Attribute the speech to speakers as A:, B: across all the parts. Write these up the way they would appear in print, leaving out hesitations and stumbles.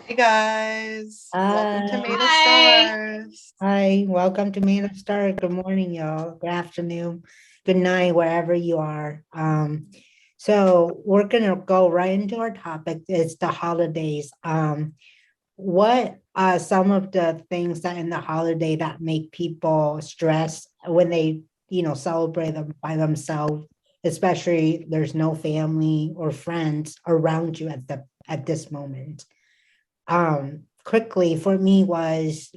A: Hey guys, welcome to Made of
B: Hi.
A: Stars.
C: Hi, welcome to Made of Star. Good morning, y'all. Good afternoon. Good night, wherever you are. So we're gonna go right into our topic. It's the holidays. What are some of the things that in the holiday that make people stress when they, celebrate them by themselves, especially there's no family or friends around you at this moment? Quickly for me was,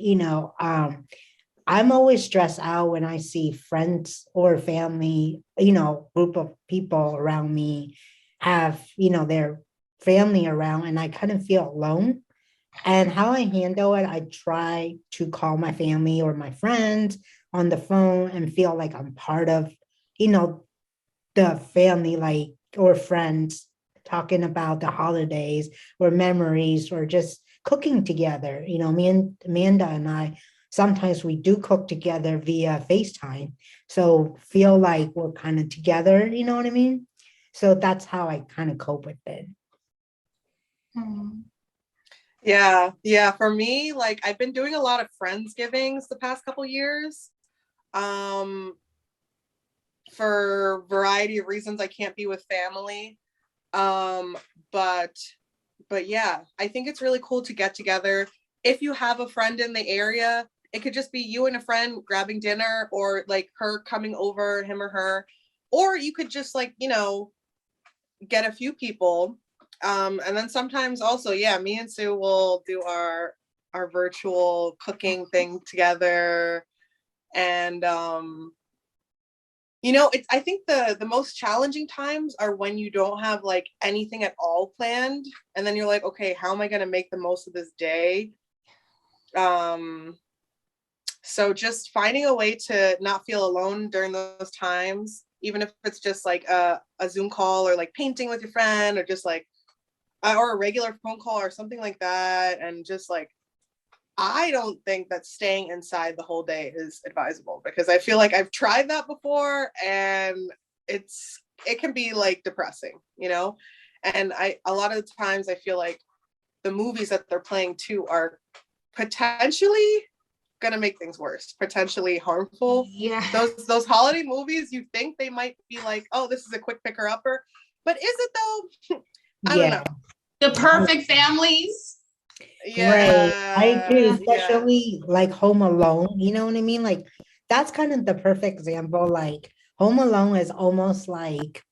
C: I'm always stressed out when I see friends or family, group of people around me have, their family around and I kind of feel alone. And how I handle it, I try to call my family or my friends on the phone and feel like I'm part of, you know, the family, like, or friends talking about the holidays or memories or just cooking together. Me and Amanda and I sometimes we do cook together via FaceTime. So feel like we're kind of together, you know what I mean? So that's how I kind of cope with it.
B: Hmm.
A: Yeah. For me, like I've been doing a lot of friendsgivings the past couple years. Um, for a variety of reasons, I can't be with family. Um, but but yeah, I think it's really cool to get together. If you have a friend in the area, it could just be you and a friend grabbing dinner, or like her coming over, him or her, or you could just like get a few people. And then sometimes also, yeah, me and Sue will do our virtual cooking thing together. And it's I think the most challenging times are when you don't have like anything at all planned, and then you're like, okay, how am I gonna make the most of this day? Um, so just finding a way to not feel alone during those times, even if it's just like a Zoom call or like painting with your friend, or just like or a regular phone call or something like that. And just like, I don't think that staying inside the whole day is advisable, because I feel like I've tried that before and it can be like depressing. And a lot of the times I feel like the movies that they're playing too are potentially gonna make things worse, potentially harmful.
B: Yeah.
A: Those holiday movies, you think they might be like, oh, this is a quick picker upper, but is it though? I don't
C: Yeah.
A: know.
B: The perfect families.
C: Right. I agree,
A: Yeah,
B: Yeah.
A: yeah.
C: especially like Home Alone. You know what I mean? Like that's kind of the perfect example. Like Home Alone is almost like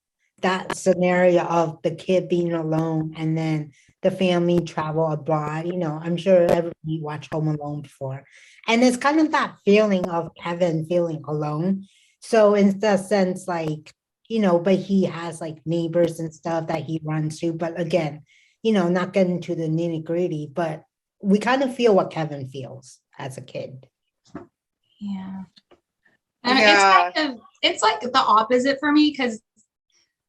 C: that scenario of the kid being alone and then the family travel abroad. I'm sure everybody watched Home Alone before. And it's kind of that feeling of Kevin feeling alone. So in the sense, like, but he has like neighbors and stuff that he runs to. But again, not getting to the nitty gritty, but we kind of feel what Kevin feels as a kid.
B: Yeah. And
A: Yeah.
B: it's like the opposite for me because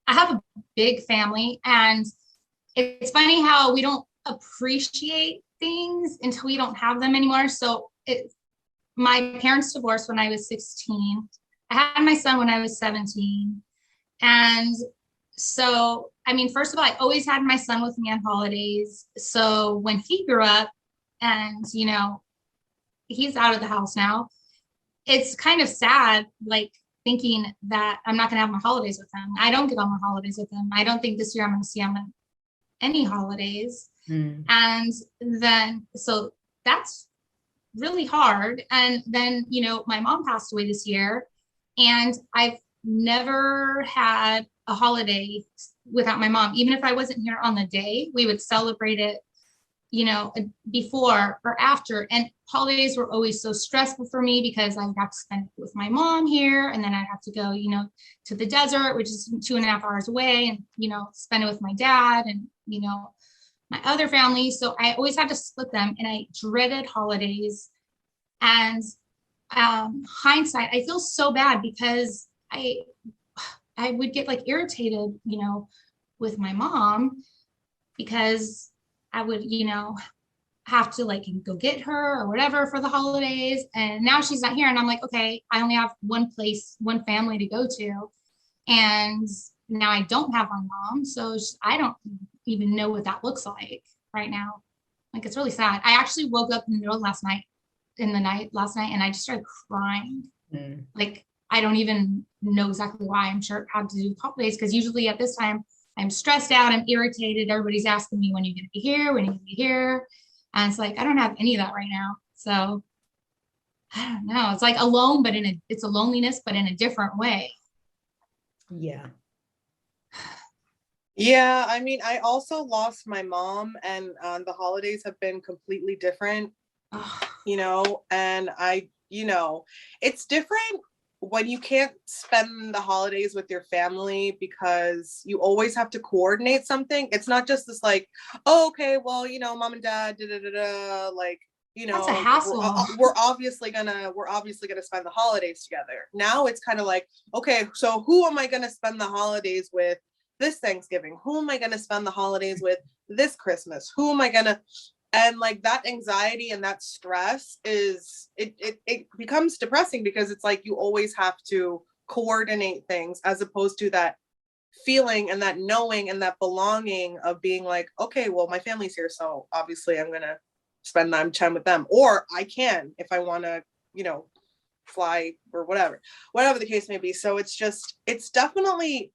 B: I have a big family, and it's funny how we don't appreciate things until we don't have them anymore. My parents divorced when I was 16. I had my son when I was 17. And so, I mean, first of all, I always had my son with me on holidays. So when he grew up and, he's out of the house now, it's kind of sad, like thinking that I'm not going to have my holidays with him. I don't get on my holidays with him. I don't think this year I'm going to see him on any holidays.
C: Mm.
B: And then, so that's really hard. And then, my mom passed away this year, and I've never had a holiday without my mom. Even if I wasn't here on the day, we would celebrate it, before or after. And holidays were always so stressful for me because I got to spend it with my mom here, and then I'd have to go, to the desert, which is 2.5 hours away, and, spend it with my dad and, my other family. So I always had to split them, and I dreaded holidays. And hindsight, I feel so bad because I would get like irritated, with my mom because I would, have to like go get her or whatever for the holidays. And now she's not here, and I'm like, okay, I only have one place, one family to go to, and now I don't have my mom, so I don't even know what that looks like right now. Like, it's really sad. I actually woke up in the middle of last night, and I just started crying.
C: Mm.
B: Like, I don't even know exactly why. I'm sure it had to do with holidays, because usually at this time I'm stressed out, I'm irritated. Everybody's asking me when you're going to be here, when you're going to be here. And it's like, I don't have any of that right now. So I don't know. It's like alone, but it's a loneliness, but in a different way.
C: Yeah.
A: Yeah, I mean, I also lost my mom, and the holidays have been completely different,
B: Ugh.
A: and it's different when you can't spend the holidays with your family because you always have to coordinate something. It's not just this like, oh, okay, well, mom and dad, da da da da, like,
B: That's a hassle.
A: we're obviously gonna spend the holidays together. Now it's kind of like, okay, so who am I gonna spend the holidays with this Thanksgiving? Who am I gonna spend the holidays with this Christmas? Who am I gonna and like that anxiety and that stress it becomes depressing because it's like you always have to coordinate things as opposed to that feeling and that knowing and that belonging of being like, okay, well, my family's here, so obviously I'm gonna spend time with them, or I can if I want to, fly or whatever the case may be. So it's definitely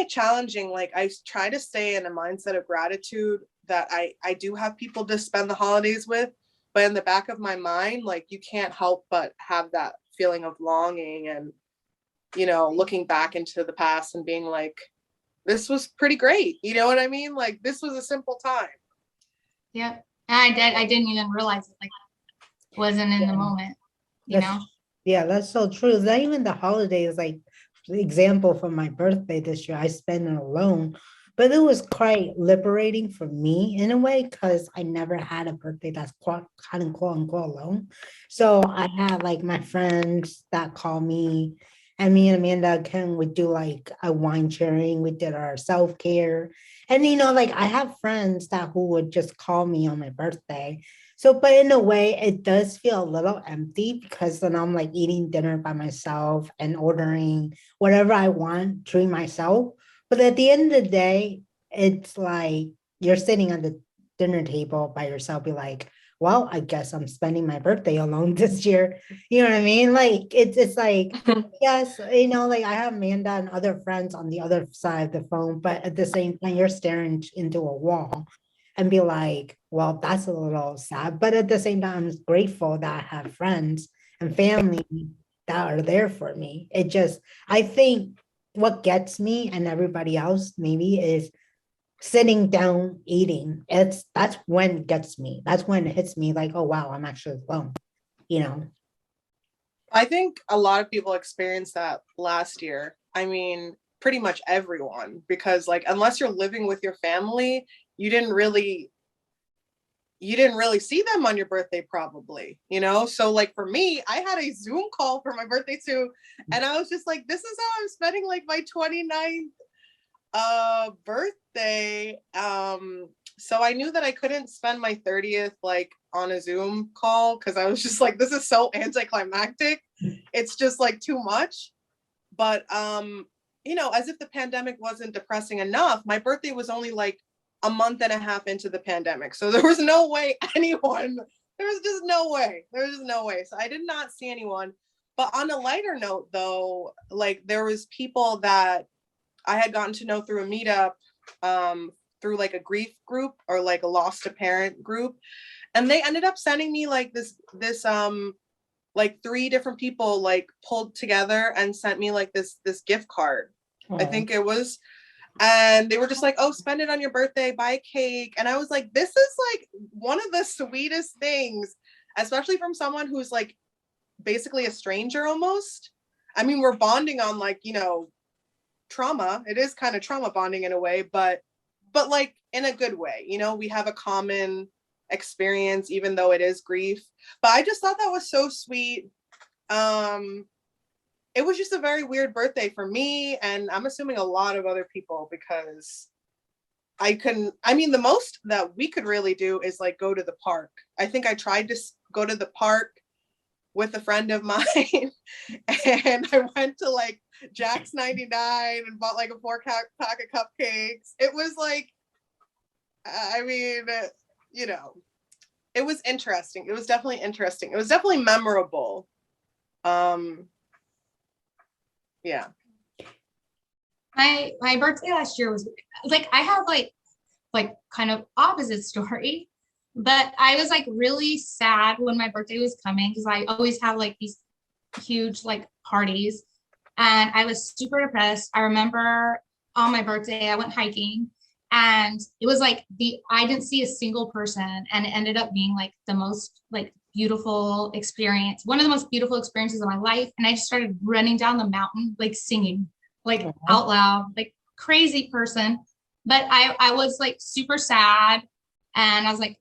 A: challenging. Like, I try to stay in a mindset of gratitude that I do have people to spend the holidays with, but in the back of my mind, like, you can't help but have that feeling of longing and, looking back into the past and being like, this was pretty great. You know what I mean? Like, this was a simple time.
B: Yeah. I didn't even realize it. Like, wasn't in the moment,
C: That's so true. Not even the holidays, like, the example for my birthday this year, I spent it alone, but it was quite liberating for me in a way because I never had a birthday that's kind of quote unquote alone. So I had like my friends that call me, and me and Amanda Ken would do like a wine sharing. We did our self-care. And like I have friends that who would just call me on my birthday. So, but in a way, it does feel a little empty because then I'm like eating dinner by myself and ordering whatever I want, treat myself. But at the end of the day, it's like you're sitting at the dinner table by yourself, be like, well, I guess I'm spending my birthday alone this year. You know what I mean? Like it's like, yes, like I have Amanda and other friends on the other side of the phone, but at the same time, you're staring into a wall and be like, well, that's a little sad. But at the same time, I'm grateful that I have friends and family that are there for me. I think what gets me and everybody else maybe is sitting down eating. That's when it gets me. That's when it hits me like, oh wow, I'm actually alone,
A: I think a lot of people experienced that last year. I mean, pretty much everyone, because like, unless you're living with your family, you didn't really see them on your birthday probably, so like for me, I had a Zoom call for my birthday too, and I was just like, this is how I'm spending like my 29th birthday. So I knew that I couldn't spend my 30th like on a Zoom call because I was just like, this is so anticlimactic, it's just like too much. But as if the pandemic wasn't depressing enough, my birthday was only like a month and a half into the pandemic. So there was no way there was just no way. So I did not see anyone. But on a lighter note though, like there was people that I had gotten to know through a meetup, through like a grief group or like a lost a parent group. And they ended up sending me like this like 3 different people like pulled together and sent me like this gift card.
C: Aww.
A: I think it was. And they were just like, oh, spend it on your birthday, buy a cake. And I was like, this is like one of the sweetest things, especially from someone who's like basically a stranger almost. I mean, we're bonding on like, trauma. It is kind of trauma bonding in a way, but like in a good way. We have a common experience, even though it is grief. But I just thought that was so sweet. It was just a very weird birthday for me, and I'm assuming a lot of other people, because the most that we could really do is like go to the park. I think I tried to go to the park with a friend of mine and I went to like Jack's 99 and bought like a 4-pack of cupcakes. It was like, I mean, you know, it was interesting. It was definitely interesting. It was definitely memorable. Yeah.
B: My birthday last year was like, I have like kind of opposite story, but I was like really sad when my birthday was coming because I always have like these huge like parties, and I was super depressed. I remember on my birthday I went hiking, and it was like I didn't see a single person, and it ended up being like the most like beautiful experience, one of the most beautiful experiences of my life. And I just started running down the mountain like singing like out loud, like crazy person. But I was like super sad, and I was like,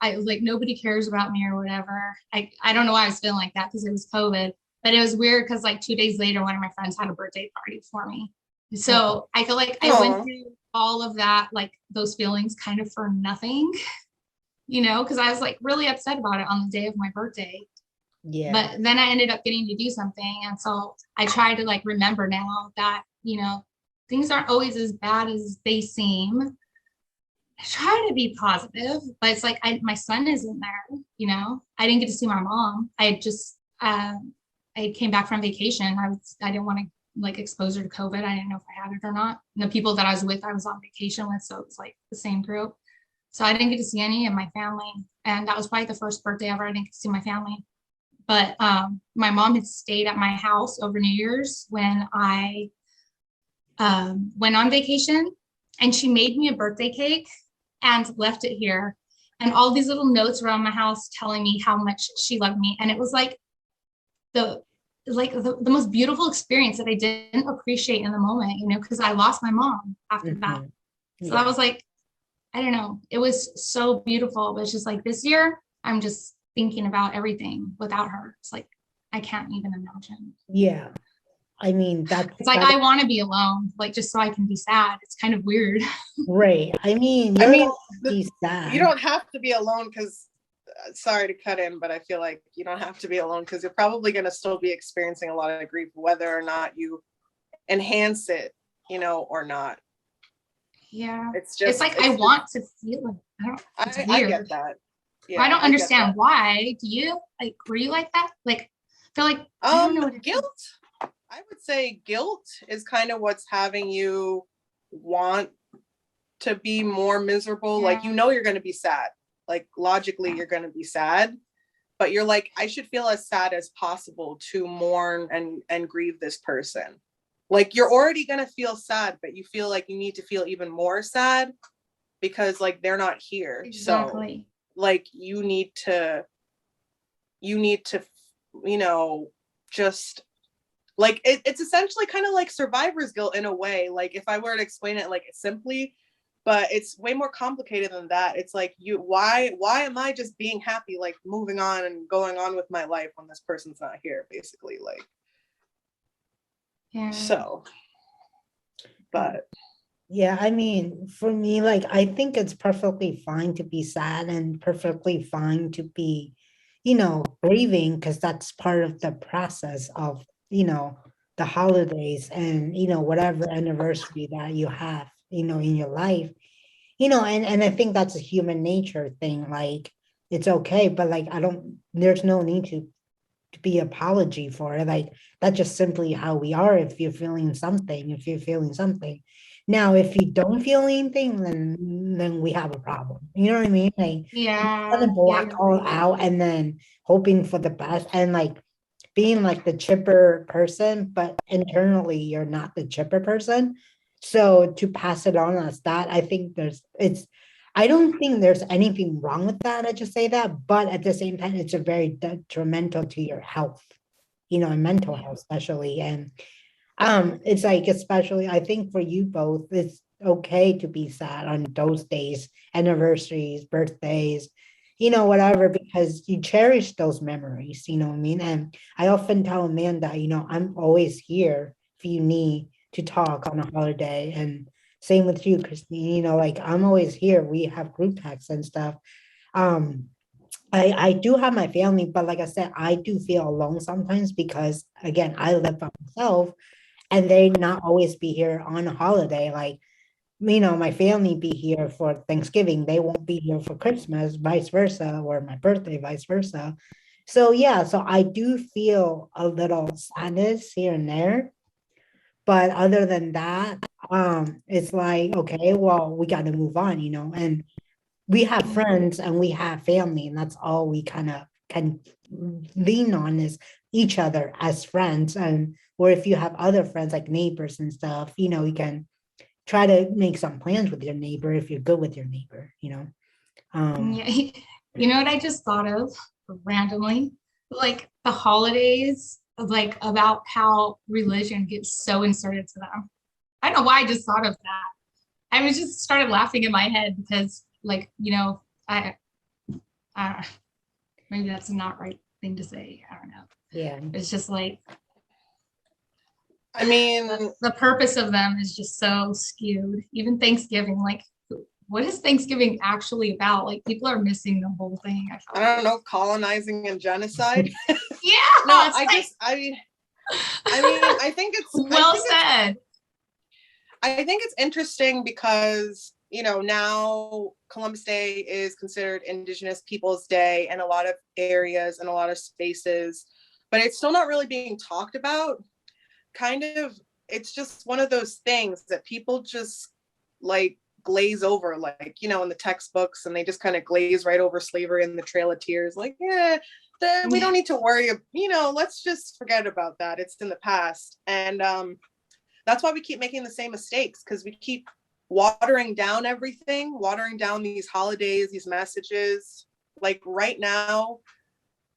B: I was like, nobody cares about me or whatever. I don't know why I was feeling like that because it was COVID. But it was weird because like 2 days later, one of my friends had a birthday party for me. So I feel like I went through all of that, like those feelings kind of for nothing, because I was like really upset about it on the day of my birthday.
C: Yeah.
B: But then I ended up getting to do something. And so I try to like remember now that, things aren't always as bad as they seem. I try to be positive, but it's like my son isn't there, I didn't get to see my mom. I came back from vacation. I didn't want to like expose her to COVID. I didn't know if I had it or not. And the people that I was with, I was on vacation with, so it was like the same group. So I didn't get to see any of my family. And that was probably the first birthday ever I didn't get to see my family. But my mom had stayed at my house over New Year's when I went on vacation, and she made me a birthday cake and left it here. And all these little notes around my house telling me how much she loved me. And it was like the most beautiful experience that I didn't appreciate in the moment, because I lost my mom after that. So that was like, I don't know, it was so beautiful. But it's just like this year, I'm just thinking about everything without her. It's like, I can't even imagine.
C: Yeah. I mean,
B: it's like, I want to be alone, like just so I can be sad. It's kind of weird.
C: Right. I mean, sad.
A: You don't have to be alone because, sorry to cut in, but I feel like you don't have to be alone because you're probably going to still be experiencing a lot of grief, whether or not you enhance it, or not.
B: Yeah. It's like, I want to feel it.
A: I get that.
B: Yeah, I don't understand why. Do you? Like, were you like that? Like, I feel like I don't know what
A: guilt. I would say guilt is kind of what's having you want to be more miserable. Yeah. Like, you're going to be sad. Like, logically, you're going to be sad. But you're like, I should feel as sad as possible to mourn and grieve this person. Like, you're already going to feel sad, but you feel like you need to feel even more sad because, like, they're not here.
B: Exactly.
A: So, like, you need to, just like, it's essentially kind of like survivor's guilt in a way. Like, if I were to explain it like simply, but it's way more complicated than that. It's like, why am I just being happy, like moving on and going on with my life when this person's not here, basically, like.
B: Yeah.
A: So, but.
C: Yeah, I mean, for me, like, I think it's perfectly fine to be sad and perfectly fine to be, grieving, because that's part of the process of, the holidays and, whatever anniversary that you have, in your life, and I think that's a human nature thing. Like, it's okay, but like, there's no need to be apology for it. Like, that's just simply how we are. If you're feeling something, now, if you don't feel anything, then we have a problem. You know what I mean? Like,
B: yeah,
C: kind of block all out and then hoping for the best and like being like the chipper person, but internally you're not the chipper person. So to pass it on as that, I think I don't think there's anything wrong with that. I just say that, but at the same time, it's a very detrimental to your health, and mental health especially. And it's like, especially, I think for you both, it's okay to be sad on those days, anniversaries, birthdays, whatever, because you cherish those memories, you know what I mean? And I often tell Amanda, I'm always here if you need to talk on a holiday. And same with you, Christine, like, I'm always here. We have group texts and stuff. I do have my family, but like I said, I do feel alone sometimes because, again, I live by myself and they not always be here on a holiday. Like, my family be here for Thanksgiving, they won't be here for Christmas, vice versa, or my birthday, vice versa. So yeah, so I do feel a little sadness here and there. But other than that, it's like, okay, well, we got to move on, and we have friends and we have family, and that's all we kind of can lean on is each other as friends. And or if you have other friends like neighbors and stuff, you can try to make some plans with your neighbor if you're good with your neighbor. Um,
B: Yeah. You know what I just thought of randomly? Like the holidays, like about how religion gets so inserted to them. I don't know why I just thought of that. I was just started laughing in my head because, like, I maybe that's not right thing to say. I don't know.
C: yeah.
B: It's just like
A: I mean,
B: the purpose of them is just so skewed. Even Thanksgiving, like, what is Thanksgiving actually about? Like, people are missing the whole thing.
A: I don't know, colonizing and genocide.
B: Yeah,
A: No,
B: it's like,
A: I mean, I think it's
B: well said.
A: I think it's interesting because, now Columbus Day is considered Indigenous Peoples Day in a lot of areas and a lot of spaces, but it's still not really being talked about. Kind of, it's just one of those things that people just like glaze over, like, in the textbooks, and they just kind of glaze right over slavery and the Trail of Tears. Like, yeah, we don't need to worry, let's just forget about that. It's in the past. And that's why we keep making the same mistakes, because we keep watering down everything, watering down these holidays, these messages. Like right now,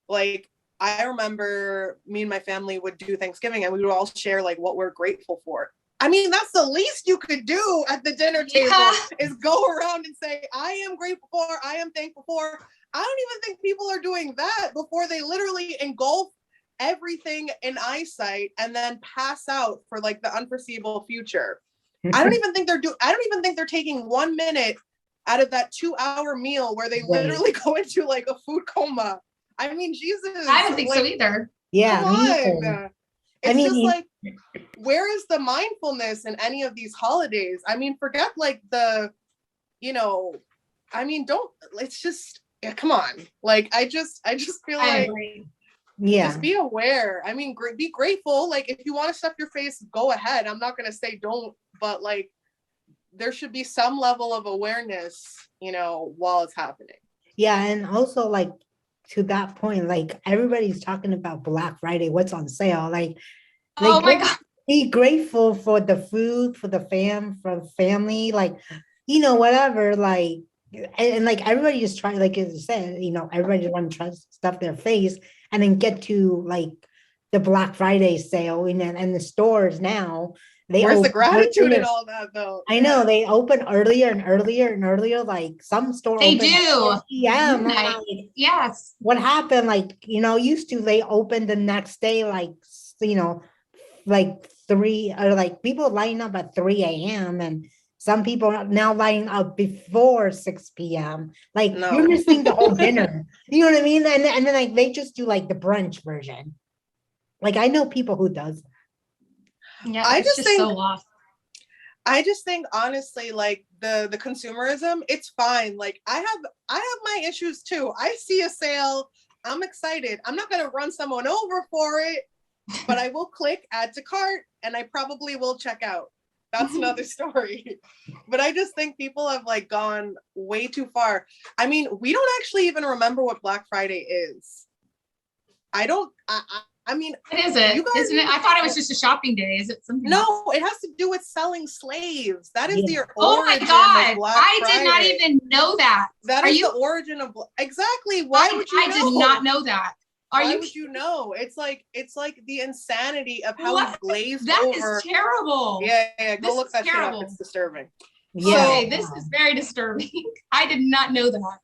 A: like I remember me and my family would do Thanksgiving and we would all share like what we're grateful for. I mean, that's the least you could do at the dinner table is go around and say, I am grateful for, I am thankful for. I don't even think people are doing that before they literally engulf everything in eyesight and then pass out for like the unforeseeable future. I don't even think they're taking 1 minute out of that 2-hour meal where they literally go into like a food coma. I mean, Jesus.
B: I don't think so either.
C: Yeah,
A: come on. It's just like, where is the mindfulness in any of these holidays? I mean, forget like don't, it's just, yeah, come on. Like, I just feel like,
C: yeah,
A: just be aware. I mean, be grateful. Like, if you want to stuff your face, go ahead. I'm not going to say don't, but like, there should be some level of awareness, while it's happening.
C: Yeah, and also like to that point, like everybody's talking about Black Friday, what's on sale. Like
B: oh my God.
C: Be grateful for the food, for the family, like, whatever, like, and like everybody just trying, like you said, everybody just want to try to stuff their face and then get to like the Black Friday sale and the stores now.
A: Where's the gratitude in all that though?
C: I know they open earlier and earlier and earlier. Like some store
B: they
C: open
B: do.
C: Yeah,
B: like, yes.
C: What happened? Like, used to they open the next day, like, like 3 or like people line up at 3 a.m. and some people are now lining up before 6 p.m. Like you're missing the whole dinner. You know what I mean? And then like they just do like the brunch version. Like I know people who does.
B: Yeah, I just think so lost.
A: I just think honestly, like the consumerism, it's fine. Like I have my issues too. I see a sale, I'm excited. I'm not gonna run someone over for it, but I will click add to cart and I probably will check out. That's another story. But I just think people have like gone way too far. I mean, we don't actually even remember what Black Friday is. I mean,
B: what is it? Isn't it? I thought it was just a shopping day. Is it something?
A: No,
B: else?
A: It has to do with selling slaves. That is the origin.
B: Oh my God!
A: Of Black
B: I
A: Friday.
B: did not even know that.
A: That is the origin of exactly. Why would you know?
B: I did not know that.
A: Why would you know? It's like the insanity of how we glazed
B: that
A: over.
B: That is terrible.
A: Yeah. Go look that shit up. It's disturbing.
C: Yeah,
B: okay, this is very disturbing. I did not know that.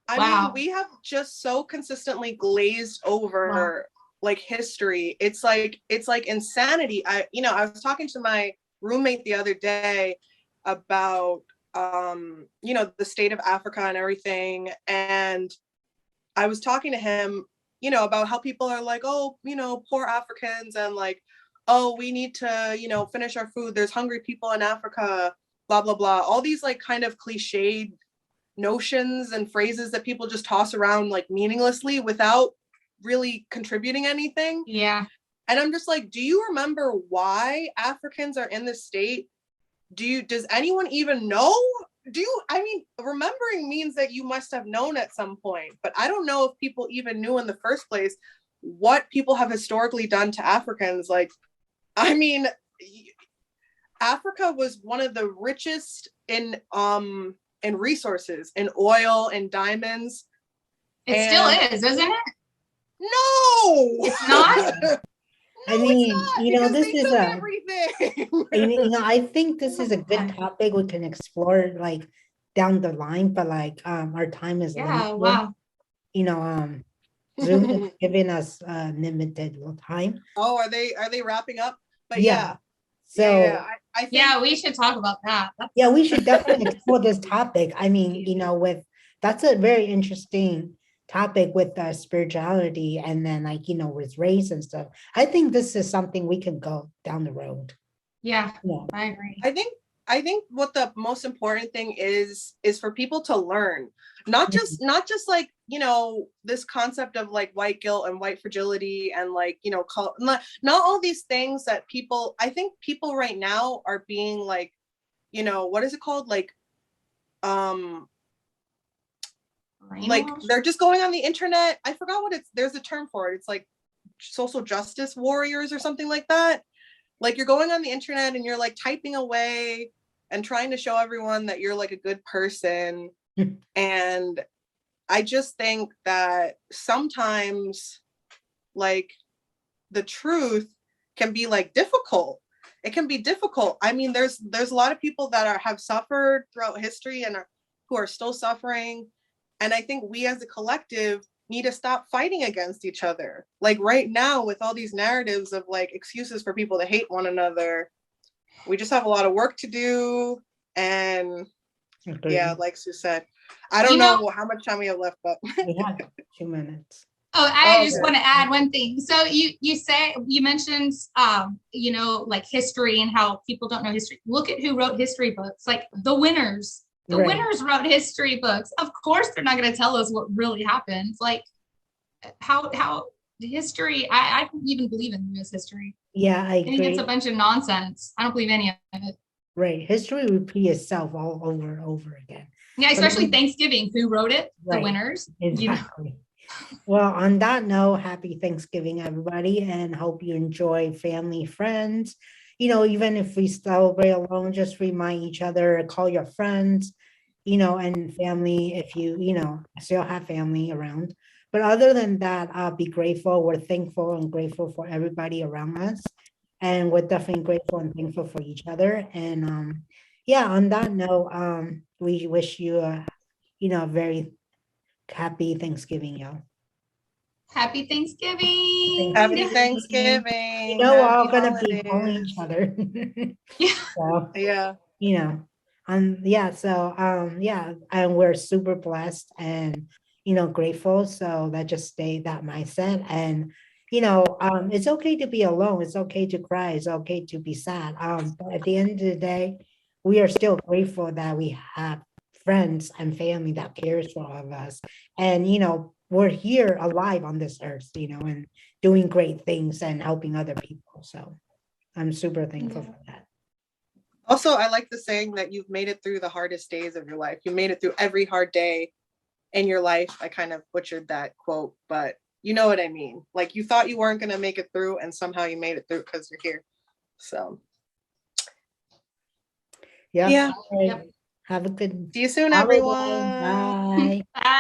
A: I mean, we have just so consistently glazed over like history. It's like insanity. I was talking to my roommate the other day about the state of Africa and everything, and I was talking to him about how people are like, oh, poor Africans, and like, oh, we need to finish our food, there's hungry people in Africa. blah, blah, blah. All these like kind of cliched notions and phrases that people just toss around like meaninglessly without really contributing anything.
B: Yeah.
A: And I'm just like, do you remember why Africans are in this state? Does anyone even know? I mean, remembering means that you must have known at some point, but I don't know if people even knew in the first place what people have historically done to Africans. Like, I mean, Africa was one of the richest in resources, in oil and diamonds.
B: It still is, isn't it?
A: No,
B: it's not.
C: I mean, this is
A: everything.
C: I think this is a good topic we can explore like down the line, but like our time is limited.
B: Wow.
C: Zoom is giving us limited time.
A: Oh, are they wrapping up? But
C: so
B: I think we should talk about that.
C: We should definitely explore this topic. I mean, that's a very interesting topic with spirituality, and then like with race and stuff. I think this is something we can go down the road.
B: Yeah. I agree.
A: I think what the most important thing is for people to learn, not just like this concept of like white guilt and white fragility and like not all these things that I think people right now are being like, what is it called, like like they're just going on the internet. I forgot there's a term for it. It's like social justice warriors or something like that. Like you're going on the internet and you're like typing away and trying to show everyone that you're like a good person. And I just think that sometimes like the truth can be like difficult. It can be difficult. I mean, there's a lot of people that have suffered throughout history and who are still suffering. And I think we as a collective need to stop fighting against each other. Like right now with all these narratives of like excuses for people to hate one another, we just have a lot of work to do. And like Sue said, I don't know how much time we have left, but
C: we have 2 minutes.
B: Oh, I just want to add one thing. So you mentioned like history and how people don't know history. Look at who wrote history books, like the winners. The winners wrote history books. Of course, they're not going to tell us what really happened. Like how history, I don't even believe in U.S. history.
C: Yeah, I
B: think it's a bunch of nonsense. I don't believe any of it.
C: Right. History repeats itself all over and over again.
B: Yeah, especially Thanksgiving. Who wrote it? The winners.
C: Exactly. Well, on that note, happy Thanksgiving, everybody, and hope you enjoy family, friends. Even if we celebrate alone, just remind each other, call your friends, and family if you still have family around. But other than that, be grateful. We're thankful and grateful for everybody around us. And we're definitely grateful and thankful for each other. And on that note, we wish you a very happy Thanksgiving, y'all.
B: Happy Thanksgiving.
A: Happy Thanksgiving.
C: We're all gonna be calling each other. And we're super blessed and grateful. So that just stay that mindset. And it's okay to be alone. It's okay to cry. It's okay to be sad. But at the end of the day, we are still grateful that we have friends and family that cares for all of us. And we're here alive on this earth, and doing great things and helping other people. So I'm super thankful for that.
A: Also, I like the saying that you've made it through the hardest days of your life. You made it through every hard day in your life. I kind of butchered that quote, but you know what I mean. Like you thought you weren't going to make it through and somehow you made it through because you're here. So.
C: Yeah.
A: Yeah.
C: Right. Have a good.
A: See you soon, everyone.
C: Bye.